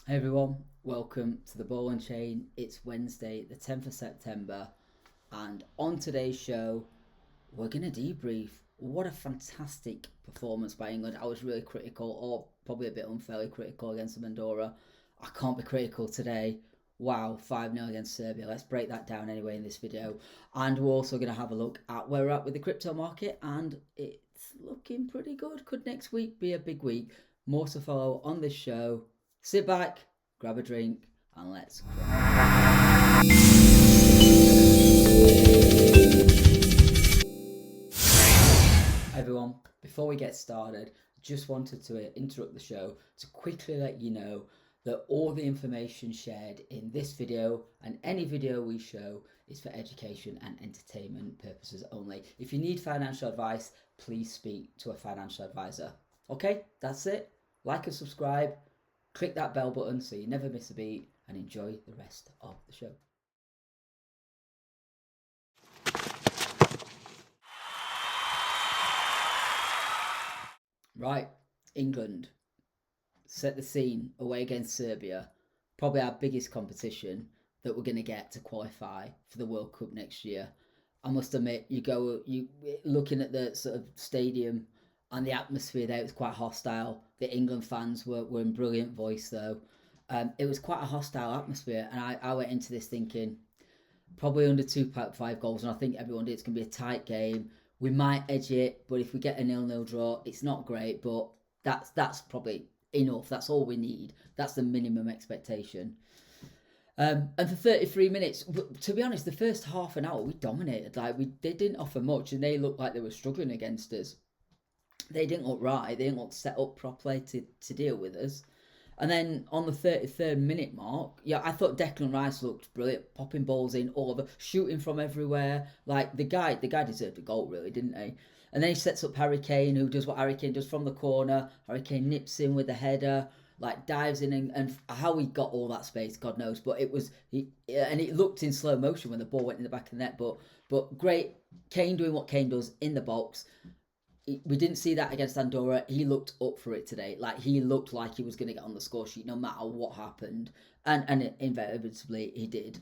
Hey everyone, welcome to the Ball and Chain. It's Wednesday, the 10th of September, and on today's show, we're going to debrief what a fantastic performance by England. I was really critical, or probably a bit unfairly critical, against Andorra. I can't be critical today. Wow, 5-0 against Serbia. Let's break that down anyway in this video. And we're also going to have a look at where we're at with the crypto market, and it's looking pretty good. Could next week be a big week? More to follow on this show. Sit back, grab a drink, and let's crack. Everyone, before we get started, just wanted to interrupt the show to quickly let you know that all the information shared in this video and any video we show is for education and entertainment purposes only. If you need financial advice, please speak to a financial advisor. Okay, that's it. Like and subscribe. Click that bell button so you never miss a beat, and enjoy the rest of the show. Right, England set the scene away against Serbia, probably our biggest competition that we're going to get to qualify for the World Cup next year. I must admit, you looking at the sort of stadium and the atmosphere there, it was quite hostile. The England fans were in brilliant voice though. It was quite a hostile atmosphere, and I went into this thinking probably under 2.5 goals, and I think everyone did. It's going to be a tight game. We might edge it, but if we get a 0-0 draw, it's not great, but that's probably enough. That's all we need. That's the minimum expectation. And for 33 minutes, to be honest, the first half an hour we dominated. They didn't offer much, and they looked like they were struggling against us. They didn't look right. They didn't look set up properly to deal with us. And then on the 33rd minute mark, yeah, I thought Declan Rice looked brilliant, popping balls in all over, shooting from everywhere. Like the guy deserved a goal, really, didn't he? And then he sets up Harry Kane, who does what Harry Kane does from the corner. Harry Kane nips in with a header, like dives in, and how he got all that space, God knows. But and it looked in slow motion when the ball went in the back of the net. But great, Kane doing what Kane does in the box. We didn't see that against Andorra. He looked up for it today. Like, he looked like he was going to get on the score sheet no matter what happened. And inevitably he did.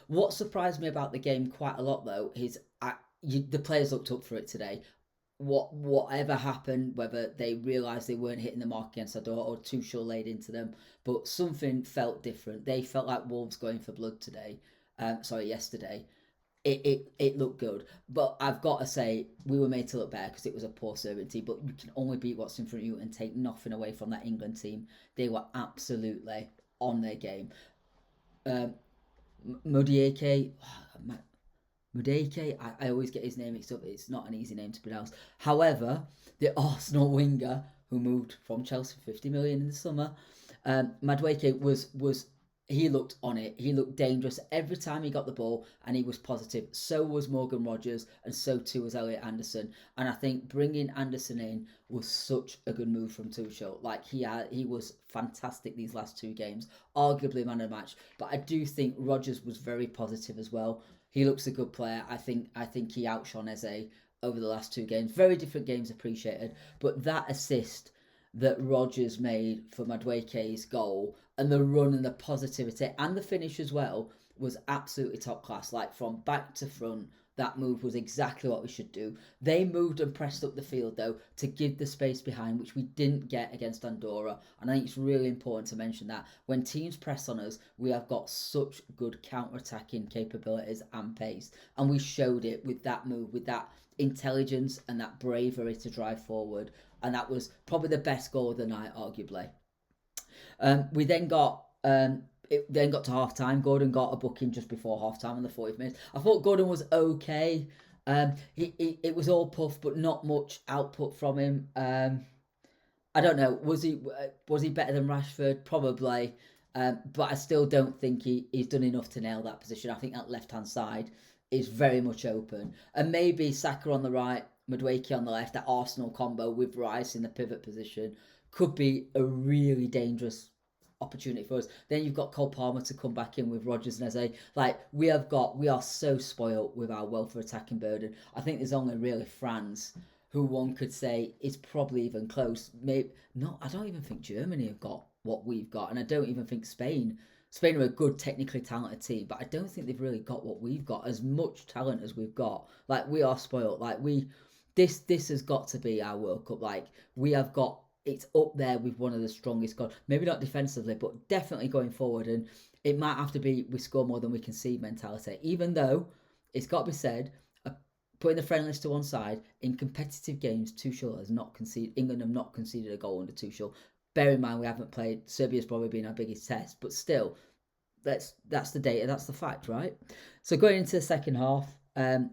What surprised me about the game quite a lot, though, is the players looked up for it today. Whatever happened, whether they realised they weren't hitting the mark against Andorra or Tuchel laid into them, but something felt different. They felt like wolves going for blood today. Yesterday. It looked good, but I've got to say we were made to look better because it was a poor Serbian team. But you can only beat what's in front of you and take nothing away from that England team. They were absolutely on their game. Modieke, I always get his name mixed up. It's not an easy name to pronounce. However, the Arsenal winger who moved from Chelsea for 50 million in the summer, Madueke was he looked on it. He looked dangerous every time he got the ball, and he was positive. So was Morgan Rogers, and so too was Elliot Anderson. And I think bringing Anderson in was such a good move from Tuchel. Like, he was fantastic these last two games, arguably man of the match. But I do think Rogers was very positive as well. He looks a good player. I think he outshone Eze over the last two games. Very different games, appreciated. But that assist that Rogers made for Madueke's goal, and the run and the positivity and the finish as well, was absolutely top class. Like, from back to front, that move was exactly what we should do. They moved and pressed up the field though to give the space behind, which we didn't get against Andorra. And I think it's really important to mention that when teams press on us, we have got such good counter-attacking capabilities and pace, and we showed it with that move, with that intelligence and that bravery to drive forward. And that was probably the best goal of the night, arguably. We then got it then got to half time. Gordon got a booking just before half time in the 40th minute. I thought Gordon was okay. It was all puff, but not much output from him. I don't know. Was he better than Rashford? Probably. But I still don't think he's done enough to nail that position. I think that left hand side is very much open, and maybe Saka on the right, Madueke on the left. That Arsenal combo with Rice in the pivot position could be a really dangerous opportunity for us. Then you've got Cole Palmer to come back in with Rodgers and Eze. Like, we are so spoiled with our welfare attacking burden. I think there's only really France who one could say is probably even close. Maybe not. I don't even think Germany have got what we've got, and I don't even think Spain are a good, technically talented team, but I don't think they've really got what we've got, as much talent as we've got. Like, we are spoiled. Like, this has got to be our World Cup. Like, we have got, it's up there with one of the strongest squads. Maybe not defensively, but definitely going forward. And it might have to be we score more than we concede mentality. Even though it's got to be said, putting the friendlies to one side, in competitive games, Tuchel has not conceded. England have not conceded a goal under Tuchel. Bear in mind, we haven't played. Serbia's probably been our biggest test, but still, that's the data, that's the fact, right? So going into the second half, I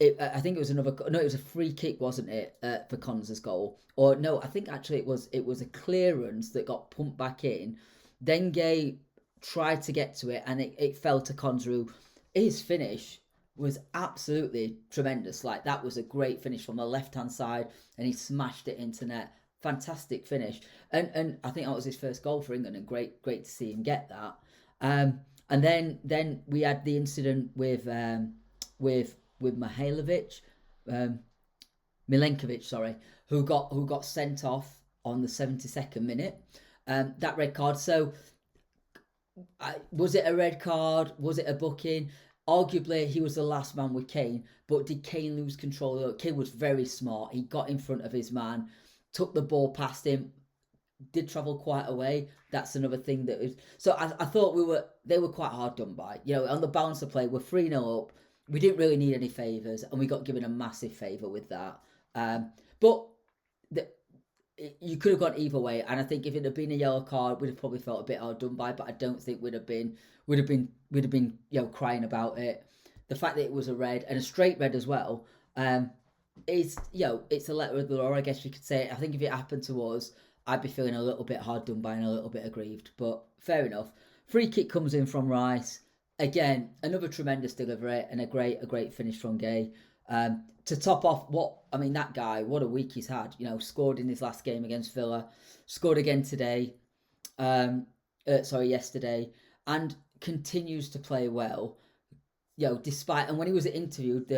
think it was it was a free kick, wasn't it, for Konsa's goal? Or no, I think actually it was a clearance that got pumped back in. Then Gay tried to get to it, and it fell to Konsa. His finish was absolutely tremendous. Like, that was a great finish from the left-hand side, and he smashed it into net. Fantastic finish. And I think that was his first goal for England, and great to see him get that. And then we had the incident with Milenkovic, who got sent off on the 72nd minute. That red card. So, was it a red card? Was it a booking? Arguably, he was the last man with Kane, but did Kane lose control? Kane was very smart. He got in front of his man, took the ball past him, did travel quite a way. That's another thing that was. So I thought they were quite hard done by. You know, on the balance of play, we're 3-0 up. We didn't really need any favours, and we got given a massive favour with that. But you could have gone either way, and I think if it had been a yellow card, we'd have probably felt a bit hard done by. But I don't think we'd have been crying about it. The fact that it was a red, and a straight red as well, is it's a letter of the law, I guess you could say. I think if it happened to us, I'd be feeling a little bit hard done by and a little bit aggrieved. But fair enough. Free kick comes in from Rice. Again, another tremendous delivery and a great finish from Gay. To top off that guy, what a week he's had. You know, scored in his last game against Villa, scored again today, yesterday, and continues to play well. Despite, and when he was interviewed,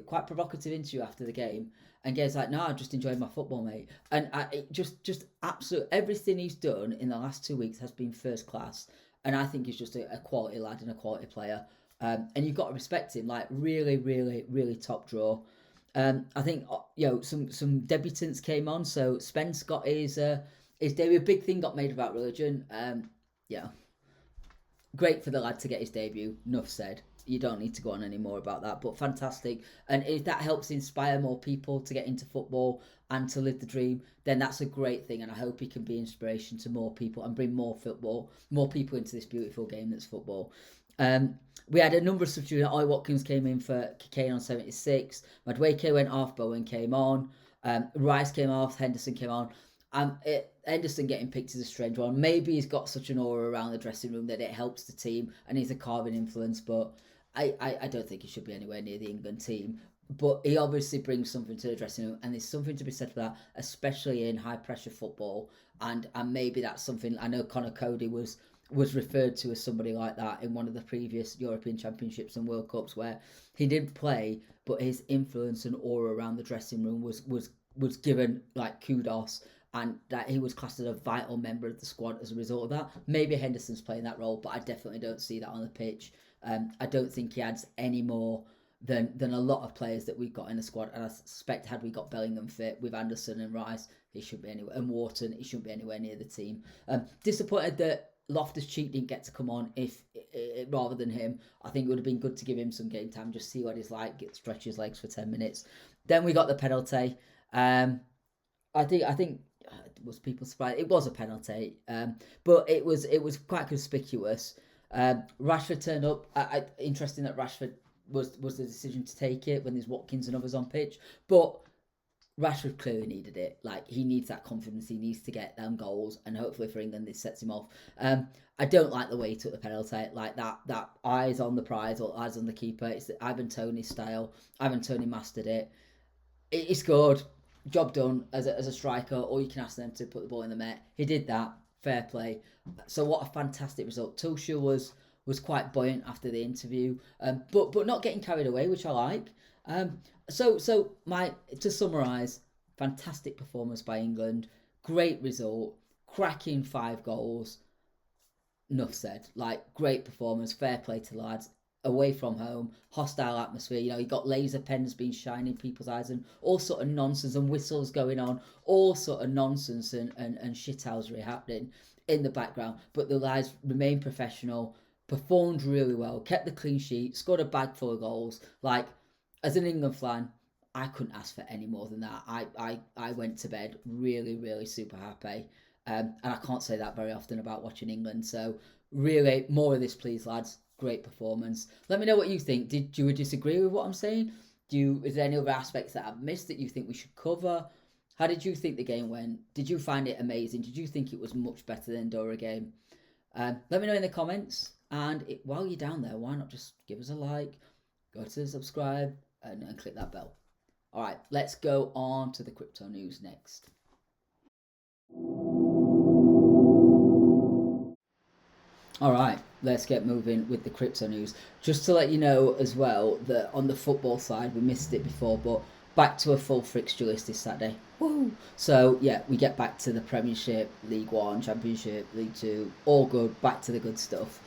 quite provocative interview after the game, and Gay's like, "No, I just enjoyed my football, mate." And just absolute everything he's done in the last 2 weeks has been first class, and I think he's just a quality lad and a quality player. And you've got to respect him, like really, really, really top draw. I think some debutants came on, so Spence got his debut. A big thing got made about religion. Great for the lad to get his debut. Enough said. You don't need to go on any more about that, but fantastic. And if that helps inspire more people to get into football and to live the dream, then that's a great thing. And I hope he can be inspiration to more people and bring more people into this beautiful game that's football. We had a number of substitutes. Ollie Watkins came in for Kane on 76. Madueke went off. Bowen came on. Rice came off. Henderson came on. Henderson getting picked is a strange one. Maybe he's got such an aura around the dressing room that it helps the team and he's a carving influence, but I don't think he should be anywhere near the England team. But he obviously brings something to the dressing room, and there's something to be said for that, especially in high pressure football. And maybe that's something. I know Conor Cody was referred to as somebody like that in one of the previous European Championships and World Cups, where he didn't play, but his influence and aura around the dressing room was given like kudos, and that he was classed as a vital member of the squad as a result of that. Maybe Henderson's playing that role, but I definitely don't see that on the pitch. I don't think he adds any more than a lot of players that we've got in the squad, and I suspect had we got Bellingham fit with Anderson and Rice, he should be anywhere, and Wharton, he shouldn't be anywhere near the team. Disappointed that Loftus-Cheek didn't get to come on rather than him. I think it would have been good to give him some game time, just see what he's like, stretch his legs for 10 minutes. Then we got the penalty. I think was people surprised? It was a penalty, but it was quite conspicuous. Rashford turned up. Interesting that Rashford was the decision to take it when there's Watkins and others on pitch, but Rashford clearly needed it. Like, he needs that confidence. He needs to get them goals, and hopefully for England this sets him off. I don't like the way he took the penalty, like that eyes on the prize or eyes on the keeper. It's the Ivan Toney style. Ivan Toney mastered it. He scored. Job done as a striker. Or you can ask them to put the ball in the net. He did that. Fair play. So what a fantastic result. Tuchel was quite buoyant after the interview, but not getting carried away, which I like. So to summarise, fantastic performance by England, great result, cracking 5 goals. Enough said. Like, great performance, fair play to the lads. Away from home, hostile atmosphere. You got laser pens being shining in people's eyes and all sort of nonsense and whistles going on, all sort of nonsense and shithousery happening in the background. But the lads remained professional, performed really well, kept the clean sheet, scored a bag full of goals. Like, as an England fan, I couldn't ask for any more than that. I went to bed really, really super happy. And I can't say that very often about watching England. So really, more of this, please, lads. Great performance. Let me know what you think. Did you disagree with what I'm saying? Is there any other aspects that I've missed that you think we should cover? How did you think the game went? Did you find it amazing? Did you think it was much better than the Andorra game? Let me know in the comments. And while you're down there, why not just give us a like, go to subscribe, and click that bell. All right, let's go on to the crypto news next. All right, let's get moving with the crypto news. Just to let you know as well that on the football side, we missed it before, but back to a full fixture list this Saturday. Woo! So, yeah, we get back to the Premiership, League One, Championship, League Two, all good, back to the good stuff.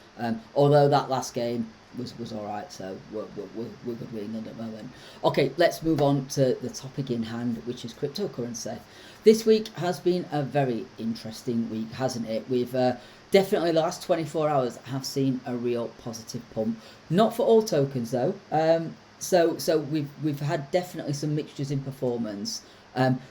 Although that last game was all right, so we're good with England at the moment. Okay, let's move on to the topic in hand, which is cryptocurrency. This week has been a very interesting week, hasn't it? We've definitely the last 24 hours have seen a real positive pump. Not for all tokens though. So we've had definitely some mixtures in performance.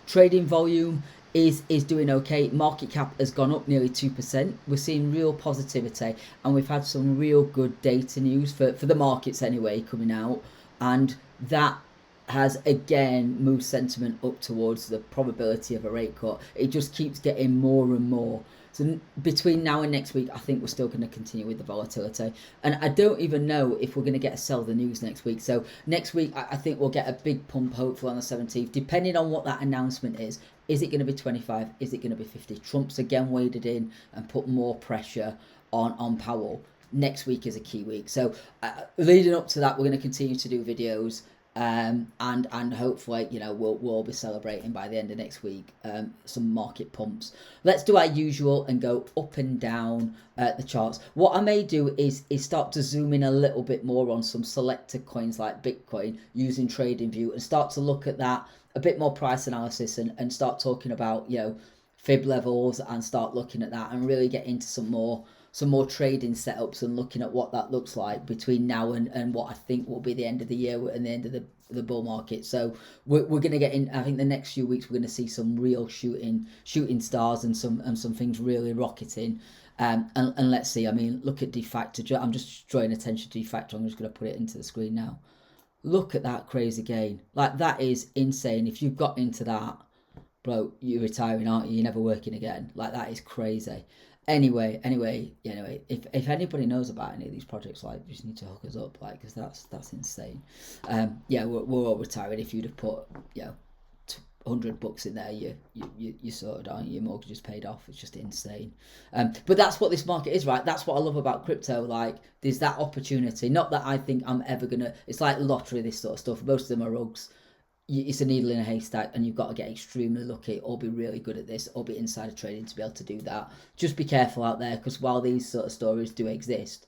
Trading volume is doing okay. Market cap has gone up nearly 2%. We're seeing real positivity, and we've had some real good data news for the markets anyway coming out, and that has again moved sentiment up towards the probability of a rate cut. It just keeps getting more and more. So between now and next week, I think we're still going to continue with the volatility. And I don't even know if we're going to get a sell the news next week. So next week, I think we'll get a big pump, hopefully on the 17th, depending on what that announcement is. Is it going to be 25? Is it going to be 50? Trump's again waded in and put more pressure on Powell. Next week is a key week. So leading up to that, we're going to continue to do videos. And hopefully, we'll all be celebrating by the end of next week some market pumps. Let's do our usual and go up and down the charts. What I may do is start to zoom in a little bit more on some selected coins like Bitcoin using TradingView and start to look at that, a bit more price analysis and start talking about, fib levels and start looking at that and really get into some more trading setups and looking at what that looks like between now and what I think will be the end of the year and the end of the bull market. So we're going to get in. I think the next few weeks we're going to see some real shooting stars and some things really rocketing. And let's see. I mean, look at de facto. I'm just drawing attention to de facto. I'm just going to put it into the screen now. Look at that crazy gain. Like, that is insane. If you've got into that, bro, you're retiring, aren't you? You're never working again. Like, that is crazy. Anyway, if anybody knows about any of these projects, like, you just need to hook us up, like, because that's insane. We're all retiring. If you'd have put, $100 in there, you sorted, aren't you? Your mortgage is paid off. It's just insane. But that's what this market is, right? That's what I love about crypto. Like, there's that opportunity. Not that I think I'm ever gonna. It's like lottery, this sort of stuff. Most of them are rugs. It's a needle in a haystack, and you've got to get extremely lucky or be really good at this or be insider trading to be able to do that. Just be careful out there, because while these sort of stories do exist,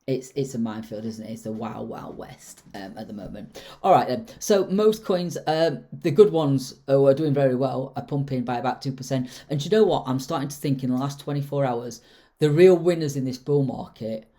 it's a minefield, isn't it? It's the wild west at the moment. All right then. So most coins, the good ones are doing very well, are pumping by about 2%. And do you know what? I'm starting to think in the last 24 hours, the real winners in this bull market,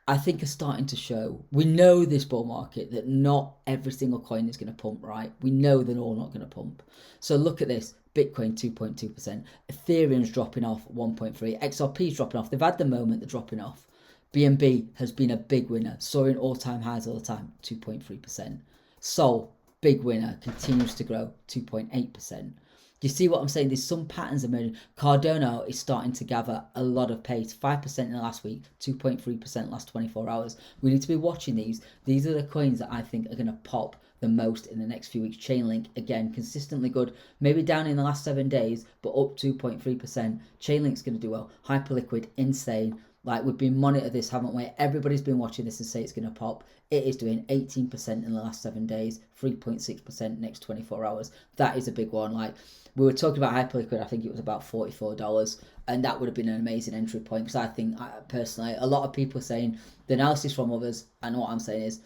I think, are starting to show. We know this bull market that not every single coin is going to pump, right? We know they're all not going to pump. So look at this. Bitcoin 2.2%. Ethereum's dropping off 1.3%. XRP's dropping off. They've had the moment, they're dropping off. BNB has been a big winner, soaring all-time highs all the time, 2.3%. Sol, big winner, continues to grow, 2.8%. Do you see what I'm saying? There's some patterns emerging. Cardano is starting to gather a lot of pace, 5% in the last week, 2.3% last 24 hours. We need to be watching these. These are the coins that I think are going to pop the most in the next few weeks. Chainlink, again, consistently good, maybe down in the last 7 days, but up 2.3%. Chainlink's going to do well. Hyperliquid, insane. Like, we've been monitoring this, haven't we? Everybody's been watching this and say it's going to pop. It is doing 18% in the last 7 days, 3.6% next 24 hours. That is a big one. Like, We were talking about Hyperliquid, I think it was about $44, and that would have been an amazing entry point, because I think, personally, a lot of people are saying the analysis from others, and what I'm saying is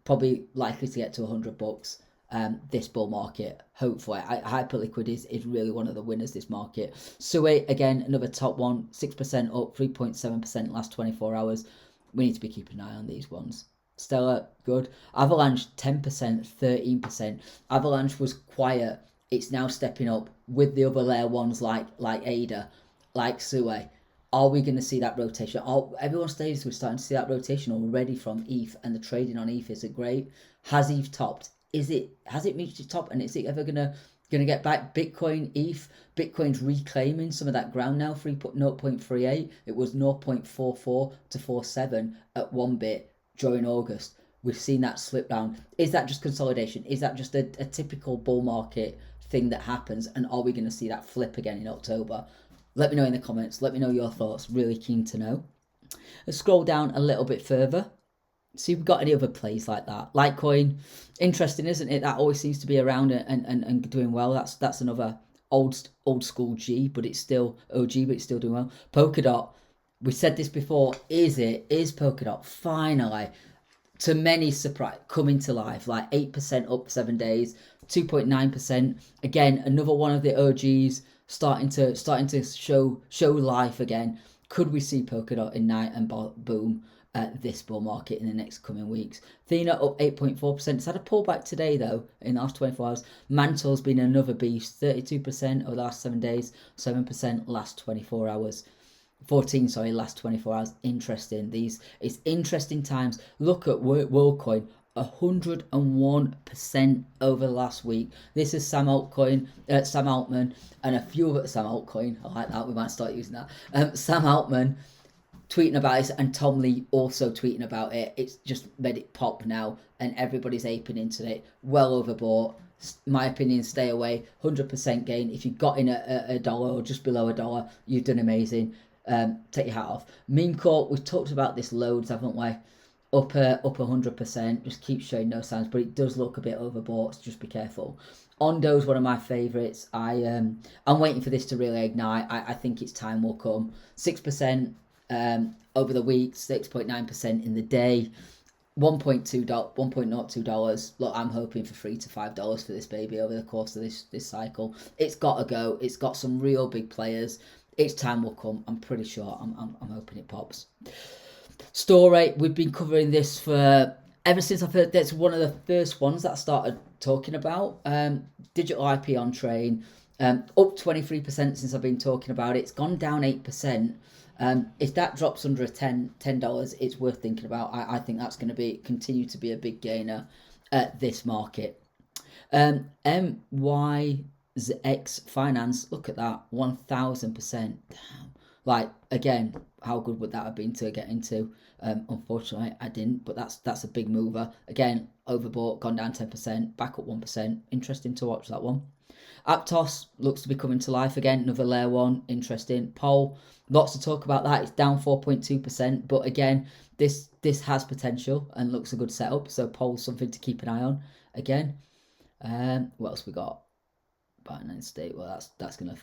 probably likely to get to $100 this bull market. Hopefully, Hyperliquid is really one of the winners this market. Sui, again, another top one, 6% up, 3.7% last 24 hours. We need to be keeping an eye on these ones. Stellar, good. Avalanche, 10%, 13%. Avalanche was quiet. It's now stepping up with the other layer ones like Ada, like Sui. Are we going to see that rotation? Everyone stays, we're starting to see that rotation already from ETH, and the trading on ETH is great. Has ETH topped? Has it reached its top, and is it ever gonna get back? Bitcoin, ETH, Bitcoin's reclaiming some of that ground now. 0.38. It was 0.44 to 47 at one bit during August. We've seen that slip down. Is that just consolidation? Is that just a typical bull market thing that happens? And are we going to see that flip again in October? Let me know in the comments. Let me know your thoughts. Really keen to know. Let's scroll down a little bit further. See if we've got any other plays like that. Litecoin, interesting, isn't it? That always seems to be around and doing well. That's another old school G, but it's still OG, but it's still doing well. Polkadot, we said this before. Is Polkadot finally, to many surprise, coming to life? Like 8% up 7 days, 2.9%. Again, another one of the OGs starting to show life again. Could we see Polkadot ignite and boom this bull market in the next coming weeks? Athena up 8.4%. It's had a pullback today though in the last 24 hours. Mantle's been another beast, 32% over the last 7 days, 7% last 24 hours. 14, sorry, last 24 hours. Interesting. It's interesting times. Look at WorldCoin, 101% over the last week. This is Sam Altman, and a few of Sam Altcoin. I like that. We might start using that. Sam Altman tweeting about it, and Tom Lee also tweeting about it. It's just made it pop now, and everybody's aping into it. Well overbought. My opinion, stay away. 100% gain. If you got in a dollar or just below $1, you've done amazing. Take your hat off. Meme Court, we've talked about this loads, haven't we? Up 100%. Just keep showing no signs, but it does look a bit overbought, so just be careful. Ondo's one of my favourites. I'm waiting for this to really ignite. I think its time will come. 6% over the week, 6.9% in the day, $1.02. Look, I'm hoping for $3 to $5 for this baby over the course of this cycle. It's got to go. It's got some real big players. Its time will come. I'm pretty sure. I'm hoping it pops. Store rate. We've been covering this for ever since I've heard. That's one of the first ones that I started talking about. Digital IP on train. Up 23% since I've been talking about it. It's gone down 8%. If that drops under $10, it's worth thinking about. I think that's going to continue to be a big gainer at this market. MYX Finance, look at that, 1,000%. Damn. Like, again, how good would that have been to get into? Unfortunately, I didn't, but that's a big mover. Again, overbought, gone down 10%, back up 1%. Interesting to watch that one. Aptos looks to be coming to life again, another layer one, interesting. Pole, lots to talk about that. It's down 4.2%, but again, this has potential and looks a good setup. So Pole's something to keep an eye on. Again, what else we got? Binance State. Well, that's gonna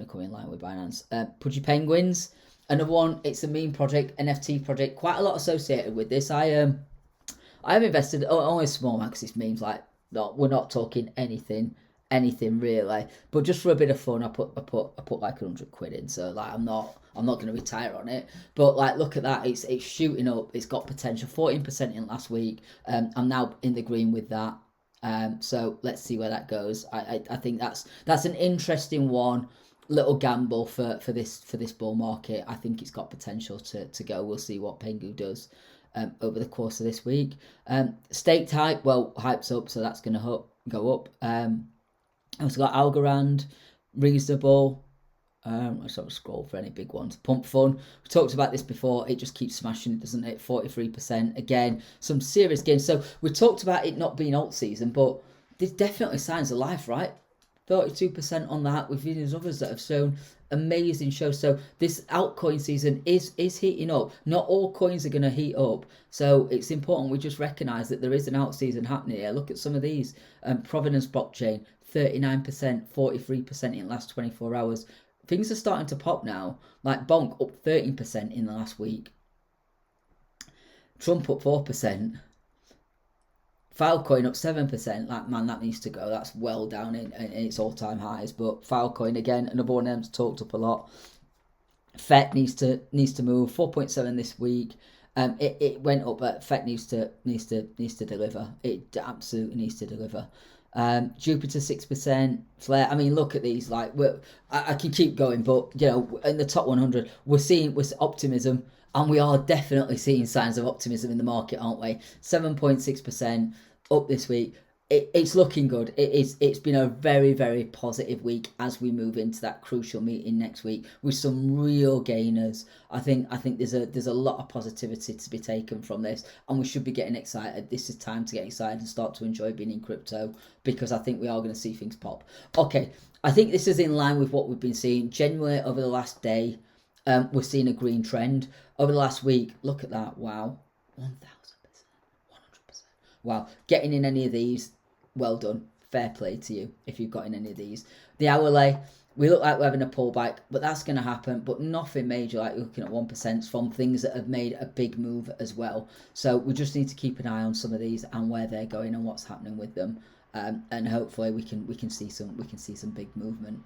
come in line with Binance. Pudgy Penguins, another one. It's a meme project, NFT project. Quite a lot associated with this. I have invested only a small amount because it's memes. Like, we're not talking anything really, but just for a bit of fun, I put like £100 in. So like, I'm not going to retire on it, but like, look at that. It's shooting up. It's got potential. 14% in last week. I'm now in the green with that. So let's see where that goes. I think that's an interesting one. Little gamble for this bull market. I think it's got potential to go. We'll see what Pengu does over the course of this week. Staked hype, well, hype's up, so that's going to go up. Also got Algorand, reasonable. I sort of scroll for any big ones. Pump Fun, we talked about this before. It just keeps smashing it, doesn't it? 43%. Again, some serious gains. So we talked about it not being alt season, but there's definitely signs of life, right? 32% on that. We've seen others that have shown amazing shows. So this altcoin season is heating up. Not all coins are going to heat up. So it's important we just recognise that there is an alt season happening here. Look at some of these. Provenance blockchain, 39%, 43% in the last 24 hours. Things are starting to pop now. Like Bonk up 13% in the last week. Trump up 4%. Filecoin up 7%. Like, man, that needs to go. That's well down in its all-time highs. But Filecoin, again, another one of them's talked up a lot. FET needs to move 4.7 this week. It went up, but FET needs to deliver. It absolutely needs to deliver. Jupiter 6%, Flare. I mean, look at these. Like, I can keep going, but you know, in the top 100, we're seeing optimism, and we are definitely seeing signs of optimism in the market, aren't we? 7.6% up this week. It's looking good. It's been a very, very positive week as we move into that crucial meeting next week with some real gainers. I think there's a lot of positivity to be taken from this, and we should be getting excited. This is time to get excited and start to enjoy being in crypto, because I think we are going to see things pop. Okay, I think this is in line with what we've been seeing generally over the last day. We're seeing a green trend over the last week. Look at that! Wow, 1,000%, 100%. Wow, getting in any of these, well done. Fair play to you if you've got in any of these. The hourly, we look like we're having a pullback, but that's going to happen. But nothing major, like looking at 1% from things that have made a big move as well. So we just need to keep an eye on some of these and where they're going and what's happening with them. And hopefully we can see some big movement.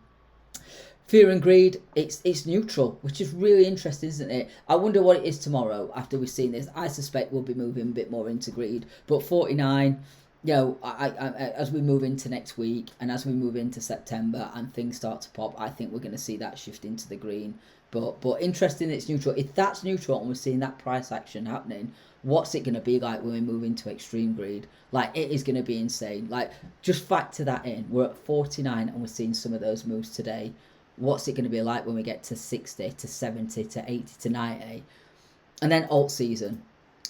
Fear and greed, it's neutral, which is really interesting, isn't it? I wonder what it is tomorrow after we've seen this. I suspect we'll be moving a bit more into greed. But 49, you know, I as we move into next week and as we move into September and things start to pop, I think we're going to see that shift into the green. But interesting, it's neutral. If that's neutral and we're seeing that price action happening, what's it going to be like when we move into extreme greed? Like, it is going to be insane. Like, just factor that in. We're at 49 and we're seeing some of those moves today. What's it going to be like when we get to 60, to 70, to 80, to 90? And then alt season.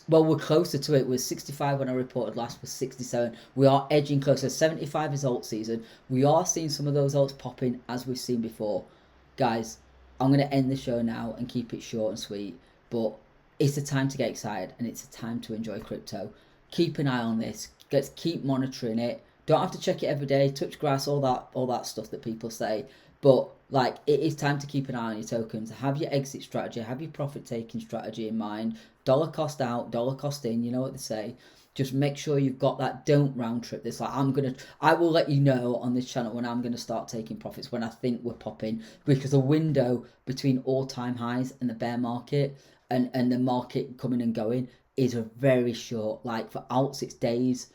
Well, we're closer to it. We're 65 when I reported last, was 67. We are edging closer. 75 is alt season. We are seeing some of those alts popping as we've seen before. Guys, I'm going to end the show now and keep it short and sweet. But it's a time to get excited and it's a time to enjoy crypto. Keep an eye on this. Keep monitoring it. Don't have to check it every day. Touch grass, all that stuff that people say. But like, it is time to keep an eye on your tokens. Have your exit strategy, have your profit taking strategy in mind. Dollar cost out, dollar cost in, you know what they say. Just make sure you've got that. Don't round trip this. Like, I will let you know on this channel when I'm going to start taking profits, when I think we're popping, because the window between all-time highs and the bear market and the market coming and going is a very short. Like, for alts it's days,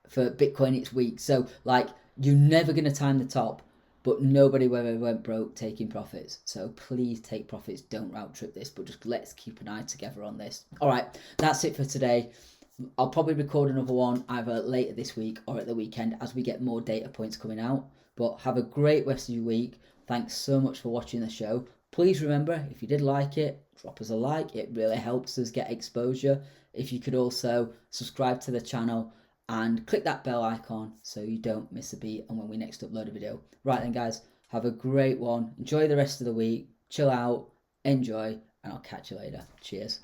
for Bitcoin it's weeks. So like, you're never going to time the top. But nobody ever went broke taking profits. So please take profits. Don't round trip this. But just let's keep an eye together on this. All right. That's it for today. I'll probably record another one either later this week or at the weekend as we get more data points coming out. But have a great rest of your week. Thanks so much for watching the show. Please remember, if you did like it, drop us a like. It really helps us get exposure. If you could also subscribe to the channel and click that bell icon so you don't miss a beat and when we next upload a video. Right then, guys, have a great one. Enjoy the rest of the week. Chill out, enjoy, and I'll catch you later. Cheers.